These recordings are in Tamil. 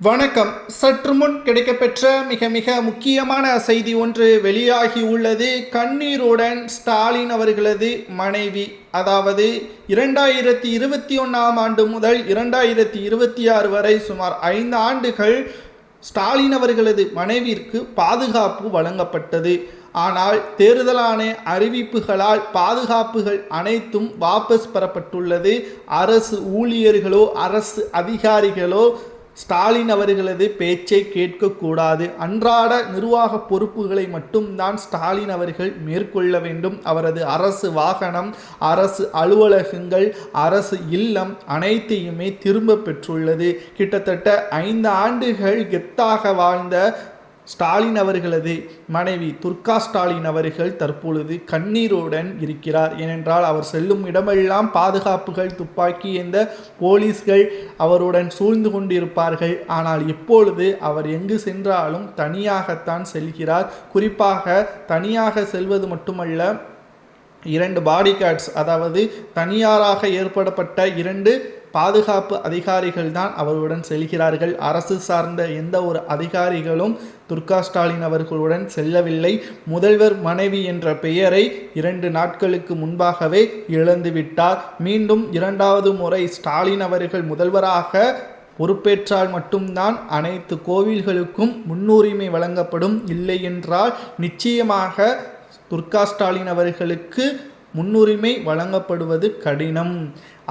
வணக்கம். சற்று முன் கிடைக்கப்பெற்ற மிக மிக முக்கியமான செய்தி ஒன்று வெளியாகி உள்ளது. கண்ணீருடன் ஸ்டாலின் அவர்களது மனைவி, அதாவது 2021ஆம் ஆண்டு முதல் 2026 வரை சுமார் 5 ஆண்டுகள் ஸ்டாலின் அவர்களது மனைவிற்கு பாதுகாப்பு வழங்கப்பட்டது. ஆனால் தேர்தல் ஆணைய அறிவிப்புகளால் பாதுகாப்புகள் அனைத்தும் வாபஸ் பெறப்பட்டுள்ளது. அரசு ஊழியர்களோ அரசு அதிகாரிகளோ ஸ்டாலின் அவர்களது பேச்சை கேட்கக்கூடாது. அன்றாட நிர்வாக பொறுப்புகளை மட்டும்தான் ஸ்டாலின் அவர்கள் மேற்கொள்ள வேண்டும். அவரது அரசு வாகனம், அரசு அலுவலகங்கள், அரசு இல்லம் அனைத்தையுமே திரும்ப பெற்றுள்ளது. கிட்டத்தட்ட 5 ஆண்டுகள் கெத்தாக வாழ்ந்த ஸ்டாலின் அவர்களது மனைவி துர்கா ஸ்டாலின் அவர்கள் தற்பொழுது கண்ணீருடன் இருக்கிறார். ஏனென்றால் அவர் செல்லும் இடமெல்லாம் பாதுகாப்புகள், துப்பாக்கி என்ற போலீஸ்கள் அவருடன் சூழ்ந்து கொண்டிருப்பார்கள். ஆனால் இப்பொழுது அவர் எங்கு சென்றாலும் தனியாகத்தான் செல்கிறார். குறிப்பாக தனியாக செல்வது மட்டுமல்ல, 2 பாடி கார்ட்ஸ், அதாவது தனியாராக ஏற்படப்பட்ட 2 பாதுகாப்பு அதிகாரிகள் தான் அவருடன் செல்கிறார்கள். அரசு சார்ந்த எந்த ஒரு அதிகாரிகளும் துர்கா ஸ்டாலின் அவர்களுடன் செல்லவில்லை. முதல்வர் மனைவி என்ற பெயரை 2 நாட்களுக்கு முன்பாகவே இழந்துவிட்டார். மீண்டும் 2வது முறை ஸ்டாலின் அவர்கள் முதல்வராக பொறுப்பேற்றால் மட்டும்தான் அனைத்து கோவில்களுக்கும் முன்னுரிமை வழங்கப்படும். இல்லை என்றால் நிச்சயமாக துர்கா ஸ்டாலின் அவர்களுக்கு முன்னுரிமை வழங்கப்படுவது கடினம்.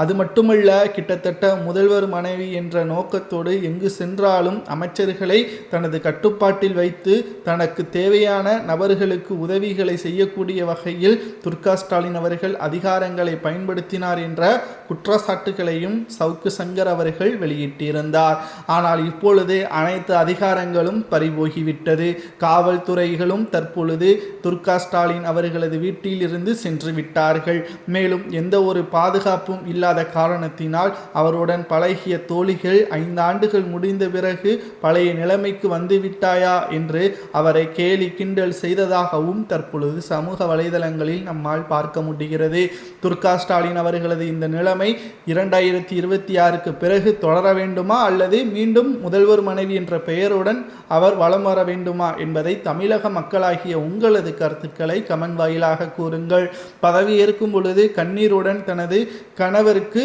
அது மட்டுமல்ல, கிட்டத்தட்ட முதல்வர் மனைவி என்ற நோக்கத்தோடு எங்கு சென்றாலும் அமைச்சர்களை தனது கட்டுப்பாட்டில் வைத்து தனக்கு தேவையான நபர்களுக்கு உதவிகளை செய்யக்கூடிய வகையில் துர்கா ஸ்டாலின் அவர்கள் அதிகாரங்களை பயன்படுத்தினார் என்ற குற்றச்சாட்டுகளையும் சவுக்கு சங்கர் அவர்கள் வெளியிட்டிருந்தார். ஆனால் இப்பொழுது அனைத்து அதிகாரங்களும் பறிபோகிவிட்டது. காவல்துறைகளும் தற்பொழுது துர்கா ஸ்டாலின் அவர்களது வீட்டில் இருந்து சென்று விட்டார்கள். மேலும் எந்த ஒரு பாதுகாப்பும் இல்லாத காரணத்தினால் அவருடன் பழகிய தோழிகள் 5 ஆண்டுகள் முடிந்த பிறகு பழைய நிலைமைக்கு வந்துவிட்டாயா என்று அவரை கேலி கிண்டல் செய்ததாகவும் தற்பொழுது சமூக வலைதளங்களில் நம்மால் பார்க்க முடிகிறது. துர்கா ஸ்டாலின் அவர்களது இந்த நிலைமை 2026க்கு பிறகு தொடர வேண்டுமா அல்லது மீண்டும் முதல்வர் மனைவி என்ற பெயருடன் அவர் வலம் வர வேண்டுமா என்பதை தமிழக மக்களாகிய உங்களது கருத்துக்களை கமெண்ட் வாயிலாக கூறுங்கள். பதவி ஏற்கும் பொழுது கண்ணீருடன் தனது கணவருக்கு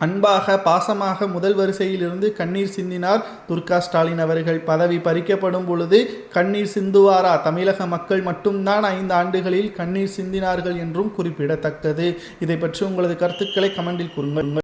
அன்பாக பாசமாக முதல் வரிசையில் இருந்து கண்ணீர் சிந்தினார் துர்கா ஸ்டாலின் அவர்கள். பதவி பறிக்கப்படும் பொழுது கண்ணீர் சிந்துவாரா? தமிழக மக்கள் மட்டும்தான் 5 ஆண்டுகளில் கண்ணீர் சிந்தினார்கள் என்றும் குறிப்பிடத்தக்கது. இதை பற்றி உங்களது கருத்துக்களை கமெண்டில் கூறுங்கள்.